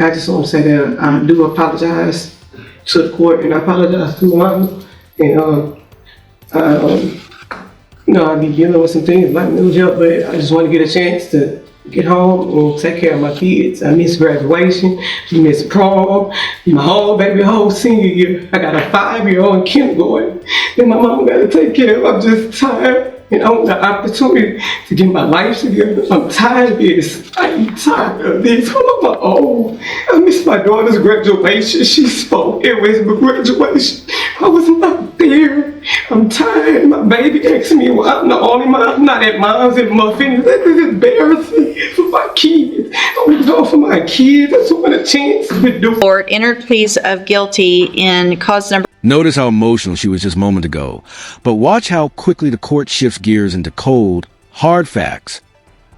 I just want to say that I do apologize to the court, and I apologize to my mom. And I'll be dealing with some things like mental health, but I just want to get a chance to get home and take care of my kids. I miss graduation, I miss prom, my whole senior year. I got a 5-year-old in kindergarten, and my mama got to take care of. I'm just tired. And I want the opportunity to get my life together. I'm tired of this. I'm tired of this. I'm old. I miss my daughter's graduation. She spoke at Westbrook graduation. I was not there. I'm tired. My baby asked me why I'm the only mom. I'm not at mom's and muffins. That is embarrassing for my kids. I was going for my kids. I just want a chance to do. Court entered pleas of guilty in cause number. Notice how emotional she was just a moment ago, but watch how quickly the court shifts gears into cold, hard facts.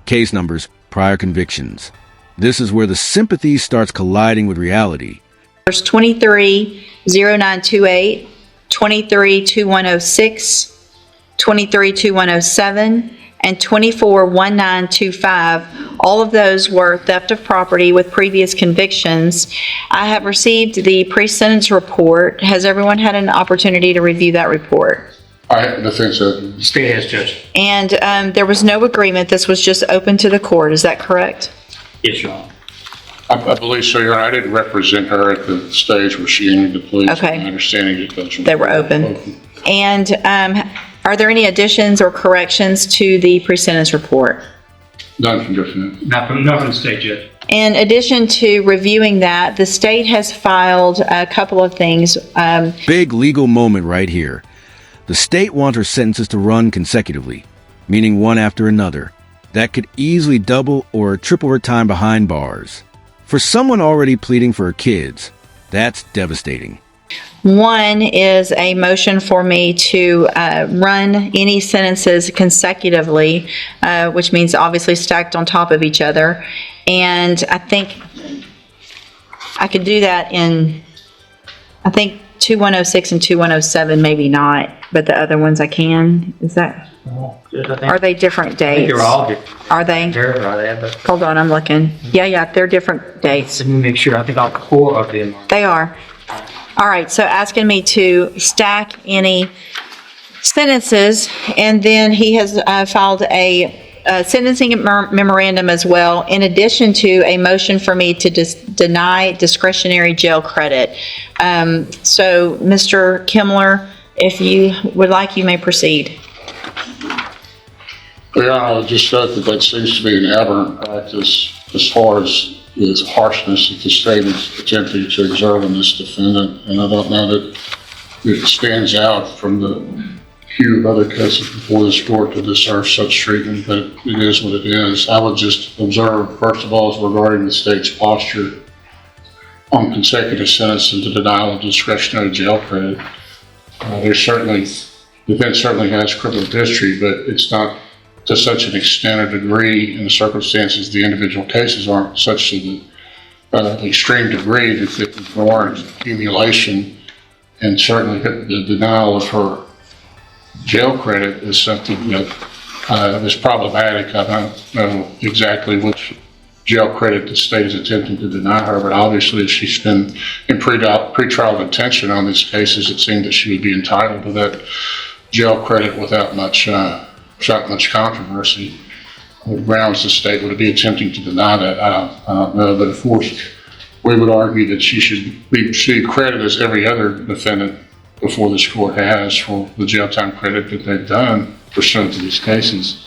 Case numbers, prior convictions. This is where the sympathy starts colliding with reality. Numbers 23-0928, 23-2106, 23-2107, and 24-1925. All of those were theft of property with previous convictions. I have received the pre-sentence report. Has everyone had an opportunity to review that report? I think so. State has, Judge. And there was no agreement. This was just open to the court. Is that correct? Yes, Your Honor. I believe so, Your Honor. I didn't represent her at the stage where she entered the plea. Okay. My understanding is that They were open. And are there any additions or corrections to the pre-sentence report? None from defendant. Not from the state, Judge. In addition to reviewing that, the state has filed a couple of things. Big legal moment right here. The state wants her sentences to run consecutively, meaning one after another. That could easily double or triple her time behind bars. For someone already pleading for her kids, that's devastating. One is a motion for me to run any sentences consecutively, which means obviously stacked on top of each other. And I think I could do that in, I think 2106 and 2107, maybe not, but the other ones I can. Is that, are they different dates? I think they're all different. Are they? Hold on, I'm looking. Yeah, they're different dates. Let me make sure. I think all 4 of them are. They are. All right, so asking me to stack any sentences, and then he has filed a sentencing memorandum as well, in addition to a motion for me to deny discretionary jail credit. So, Mr. Kimler, if you would like, you may proceed. Your Honor, I would just note that seems to be an aberrant practice as far as its harshness that the state is attempting to exert on this defendant, and I don't know that it stands out from the hue of other cases before this court to deserve such treatment, but it is what it is. I would just observe, first of all, regarding the state's posture on consecutive sentences and the denial of discretionary jail credit. The defense certainly has criminal history, but it's not to such an extent or degree in the circumstances. The individual cases aren't such to the extreme degree that it would warrant accumulation, and certainly the denial of her jail credit is something that is problematic. I don't know exactly which jail credit the state is attempting to deny her, but obviously if she's been in pretrial detention on these cases, it seemed that she would be entitled to that jail credit without much controversy. The grounds the state would be attempting to deny that, I don't know, but of course we would argue that she should receive credit as every other defendant before this court has for the jail time credit that they've done pursuant to these cases.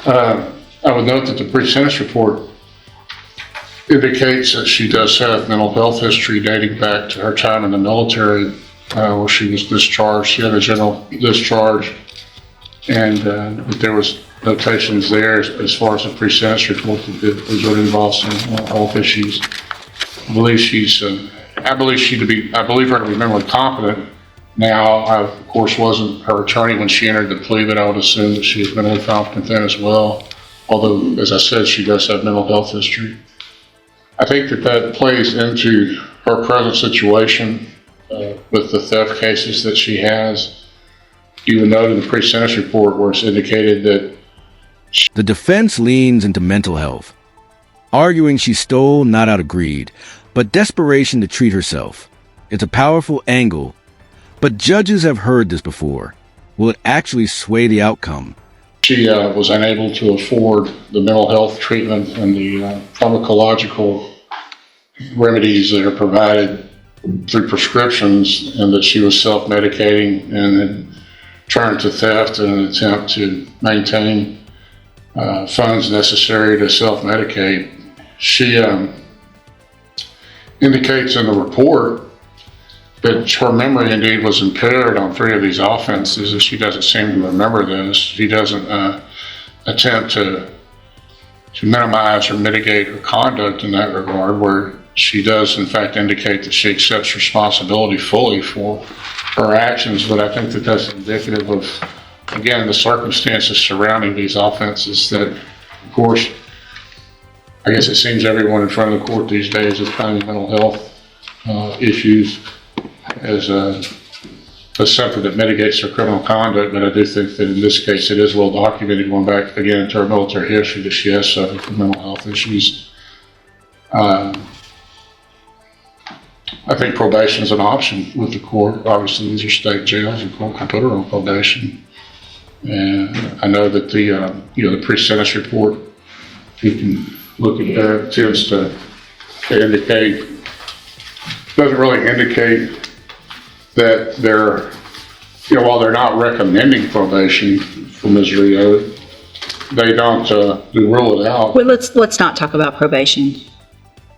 I would note that the pre-sentence report indicates that she does have mental health history dating back to her time in the military, where she was discharged. She had a general discharge, and there was notations there as far as the pre-sentence report that it would involve some health issues. I believe her to be mentally competent. Now, I, of course, wasn't her attorney when she entered the plea, but I would assume that she is mentally competent then as well. Although, as I said, she does have mental health history. I think that plays into her present situation with the theft cases that she has. You would note in the pre-sentence report where it's indicated that the defense leans into mental health. arguing she stole not out of greed, but desperation to treat herself. It's a powerful angle, but judges have heard this before. Will it actually sway the outcome? She was unable to afford the mental health treatment and the pharmacological remedies that are provided through prescriptions, and that she was self-medicating and had turned to theft in an attempt to maintain funds necessary to self-medicate. She indicates in the report that her memory indeed was impaired on 3 of these offenses, and she doesn't seem to remember this. She doesn't attempt to minimize or mitigate her conduct in that regard, where she does in fact indicate that she accepts responsibility fully for her actions. But I think that that's indicative of, again, the circumstances surrounding these offenses that, of course, I guess it seems everyone in front of the court these days is finding mental health issues as something that mitigates their criminal conduct. But I do think that in this case it is well documented, going back again into her military history, that she has suffered from mental health issues. I think probation is an option with the court. Obviously, these are state jails, and the court can put her on probation. And I know that the pre-sentence report, you can look at that, tends to indicate, doesn't really indicate that they're, while they're not recommending probation for Ms. Riddo, they don't rule it out. Well, let's not talk about probation.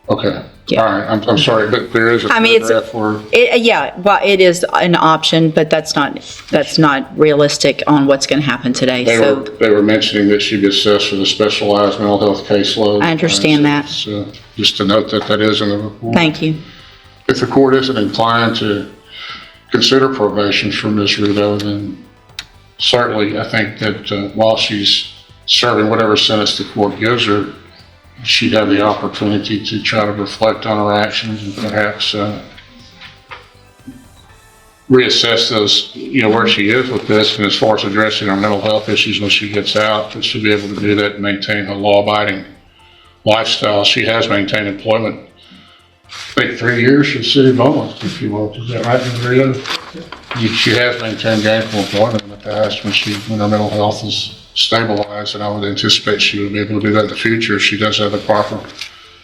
Okay. Yeah. All right. I'm sorry, but there is a paragraph where Well, it is an option, but that's not realistic on what's going to happen today. they were mentioning that she'd be assessed for the specialized mental health caseload. I understand that. So just to note that is in the report. Thank you. If the court isn't inclined to consider probation for Ms. Riddo, then certainly I think that while she's serving whatever sentence the court gives her, she'd have the opportunity to try to reflect on her actions and perhaps reassess those, where she is with this. And as far as addressing her mental health issues when she gets out, that she'll be able to do that and maintain her law-abiding lifestyle. She has maintained employment, I think 3 years for the city of Beaumont, if you will. Is that right, Ms. Riddo? She has maintained gainful employment in the past when her mental health is stabilized, and I would anticipate she would be able to do that in the future if she does have the proper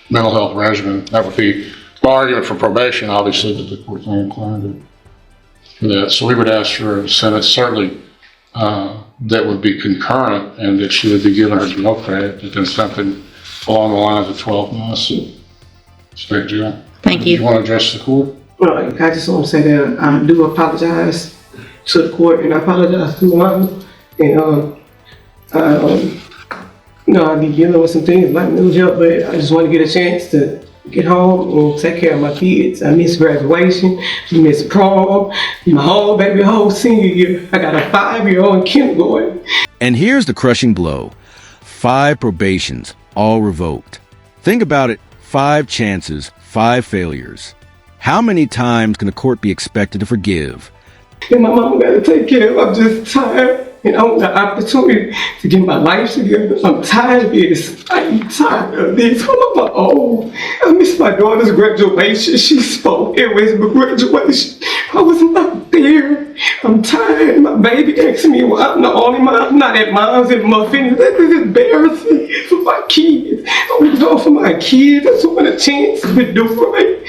mental health regimen. That would be my argument for probation, obviously, but the court's not inclined for that. So we would ask for a sentence, certainly, that would be concurrent, and that she would be given her jail credit, but then something along the lines of 12 months of state jail. Thank you. You want to address the court? Well, I just want to say that I do apologize to the court, and I apologize to mom. And I'll be dealing with some things like no job, but I just want to get a chance to get home and take care of my kids. I miss graduation, I miss prom, my whole senior year. I got a 5-year-old in kindergarten. And here's the crushing blow. 5 probations, all revoked. Think about it, 5 chances, 5 failures. How many times can the court be expected to forgive? And my mama got to take care of. I'm just tired. And I want the opportunity to get my life together. I'm tired of this. I'm tired of this. I'm old. I miss my daughter's graduation. She spoke. It was my graduation. I was not there. I'm tired. My baby asked me why I'm the only mom. I'm not at mom's and muffins. This is embarrassing for my kids. I want to go for my kids. I just want a chance to do right.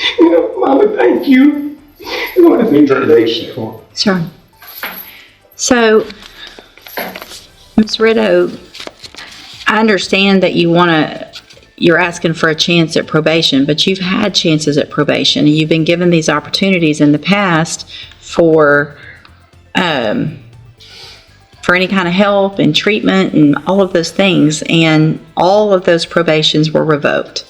Mama, thank you. I want to thank you. Sure. So, Ms. Riddo, I understand that you're asking for a chance at probation, but you've had chances at probation, and you've been given these opportunities in the past for any kind of help and treatment and all of those things, and all of those probations were revoked.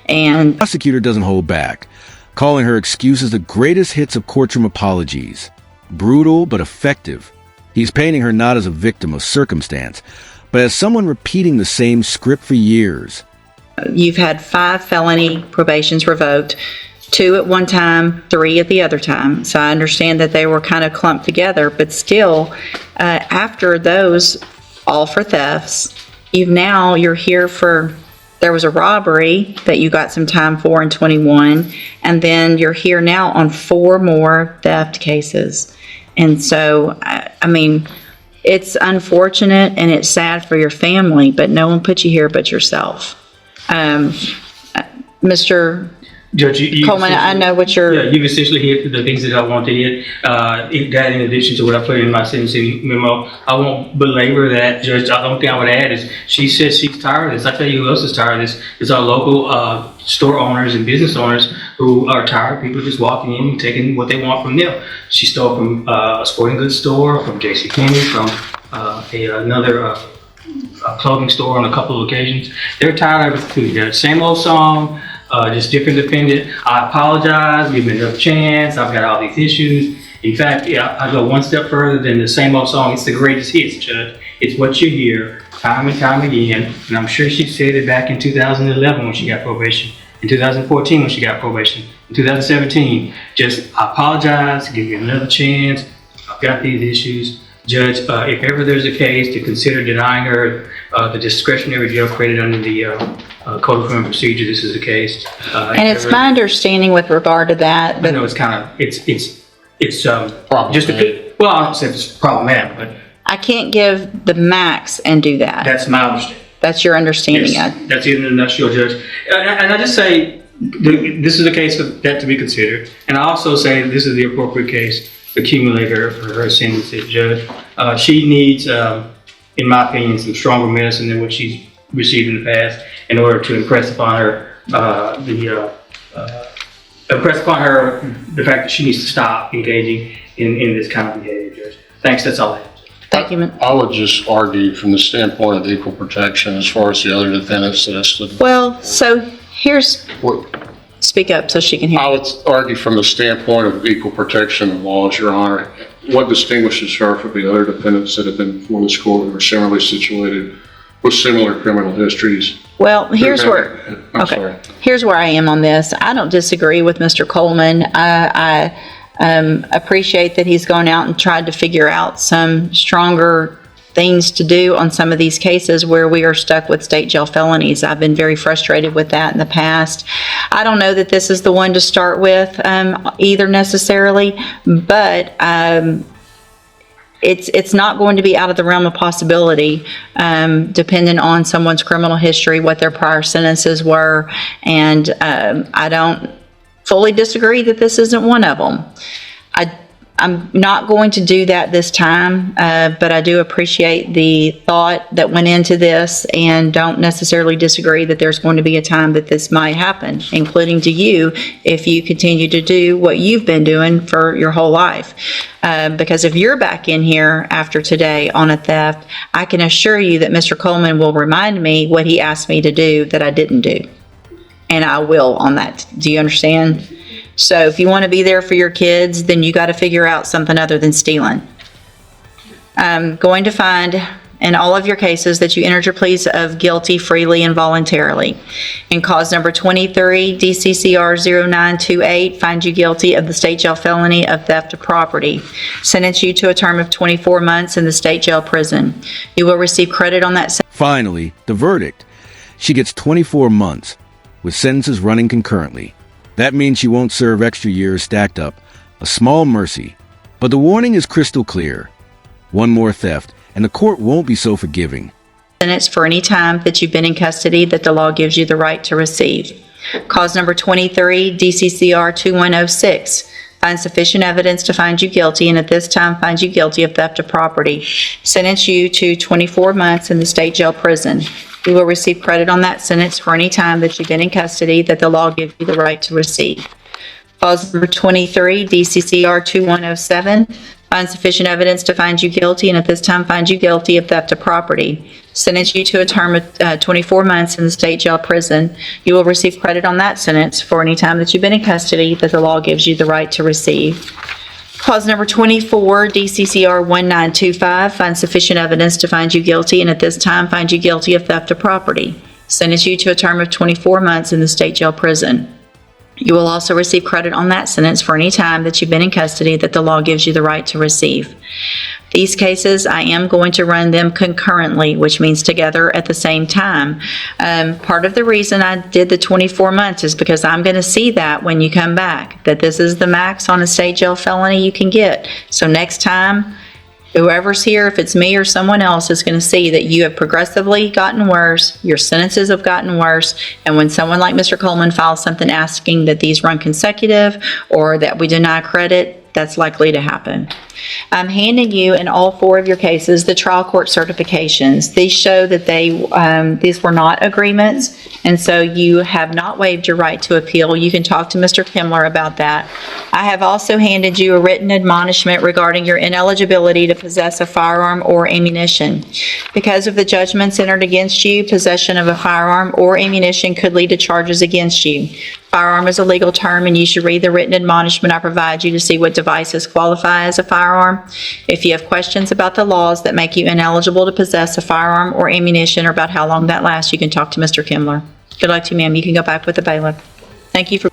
And The prosecutor doesn't hold back, calling her excuses the greatest hits of courtroom apologies. Brutal but effective. He's painting her not as a victim of circumstance, but as someone repeating the same script for years. you've had 5 felony probations revoked, 2 at one time, 3 at the other time. So I understand that they were kind of clumped together, but still, after those, all for thefts, you're here for There was a robbery that you got some time for in 21, and then you're here now on 4 more theft cases. And so, I mean, it's unfortunate and it's sad for your family, but no one put you here but yourself. Mr. Judge, you Coleman, I know what you're... Yeah, you've essentially hit the things that I want to hit. That in addition to what I put in my sentencing memo, I won't belabor that, Judge. The only thing I would add is she says she's tired of this. I tell you who else is tired of this. It's our local store owners and business owners who are tired of people just walking in and taking what they want from them. She stole from a sporting goods store, from JCPenney, from another clothing store on a couple of occasions. They're tired of it too. They're the same old song. Just different defendant. I apologize, give me another chance, I've got all these issues. In fact, yeah, I go one step further than the same old song. It's the greatest hits, Judge. It's what you hear time and time again. And I'm sure she said it back in 2011 when she got probation, in 2014 when she got probation, in 2017. Just, I apologize, give me another chance, I've got these issues. Judge, if ever there's a case to consider denying her the discretionary jail credit under the Code of Criminal Procedure, this is the case. And it's my understanding with regard to that, I but know it's kind of, it's just Problematic. well, I don't say it's problematic, but I can't give the max and do that. that's my understanding. That's your understanding. Yes, that's it in a nutshell, Judge. And I just say, this is a case for that to be considered. And I also say this is the appropriate case to accumulate her for her sentence, Judge. She needs, in my opinion, some stronger medicine than what she's received in the past in order to impress upon her the fact that she needs to stop engaging in this kind of behavior, Judge. Thanks, that's all I have. Thank you. I would just argue from the standpoint of equal protection as far as the other defendants listed. Well, so here's, speak up so she can hear. I would argue from the standpoint of equal protection of laws, Your Honor, what distinguishes her from the other defendants that have been before this court who are similarly situated with similar criminal histories? Well, here's where, I'm okay, sorry. here's where I am on this. I don't disagree with Mr. Coleman. I appreciate that he's gone out and tried to figure out some stronger things to do on some of these cases where we are stuck with state jail felonies. I've been very frustrated with that in the past. I don't know that this is the one to start with either necessarily, but it's not going to be out of the realm of possibility, depending on someone's criminal history, what their prior sentences were, and I don't fully disagree that this isn't one of them. I'm not going to do that this time, but I do appreciate the thought that went into this and don't necessarily disagree that there's going to be a time that this might happen, including to you if you continue to do what you've been doing for your whole life. Because if you're back in here after today on a theft, I can assure you that Mr. Coleman will remind me what he asked me to do that I didn't do. And I will on that. Do you understand? So if you want to be there for your kids, then you got to figure out something other than stealing. I'm going to find in all of your cases that you entered your pleas of guilty freely and voluntarily. In cause number 23, DCCR 0928, find you guilty of the state jail felony of theft of property. Sentence you to a term of 24 months in the state jail prison. You will receive credit on that sentence. Finally, the verdict. She gets 24 months, with sentences running concurrently. That means she won't serve extra years stacked up. A small mercy. But the warning is crystal clear. One more theft, and the court won't be so forgiving. Sentence for any time that you've been in custody that the law gives you the right to receive. Cause number 23, DCCR 2106. Find sufficient evidence to find you guilty, and at this time find you guilty of theft of property. Sentence you to 24 months in the state jail prison. You will receive credit on that sentence for any time that you've been in custody that the law gives you the right to receive. Clause number 23, DCCR 2107. Find sufficient evidence to find you guilty, and at this time find you guilty of theft of property. Sentence you to a term of 24 months in the state jail prison. You will receive credit on that sentence for any time that you've been in custody that the law gives you the right to receive. Clause number 24, DCCR 1925, find sufficient evidence to find you guilty, and at this time find you guilty of theft of property. Sentence you to a term of 24 months in the state jail prison. You will also receive credit on that sentence for any time that you've been in custody that the law gives you the right to receive. These cases, I am going to run them concurrently, which means together at the same time. Part of the reason I did the 24 months is because I'm going to see that when you come back, that this is the max on a state jail felony you can get. So next time, whoever's here, if it's me or someone else, is going to see that you have progressively gotten worse, your sentences have gotten worse, and when someone like Mr. Coleman files something asking that these run consecutive or that we deny credit, that's likely to happen. I'm handing you in all 4 of your cases the trial court certifications. These show that these were not agreements, and so you have not waived your right to appeal. You can talk to Mr. Kimler about that. I have also handed you a written admonishment regarding your ineligibility to possess a firearm or ammunition. Because of the judgments entered against you, possession of a firearm or ammunition could lead to charges against you. Firearm is a legal term, and you should read the written admonishment I provide you to see what devices qualify as a firearm. If you have questions about the laws that make you ineligible to possess a firearm or ammunition or about how long that lasts, you can talk to Mr. Kimler. Good luck to you, ma'am. You can go back with the bailiff. Thank you for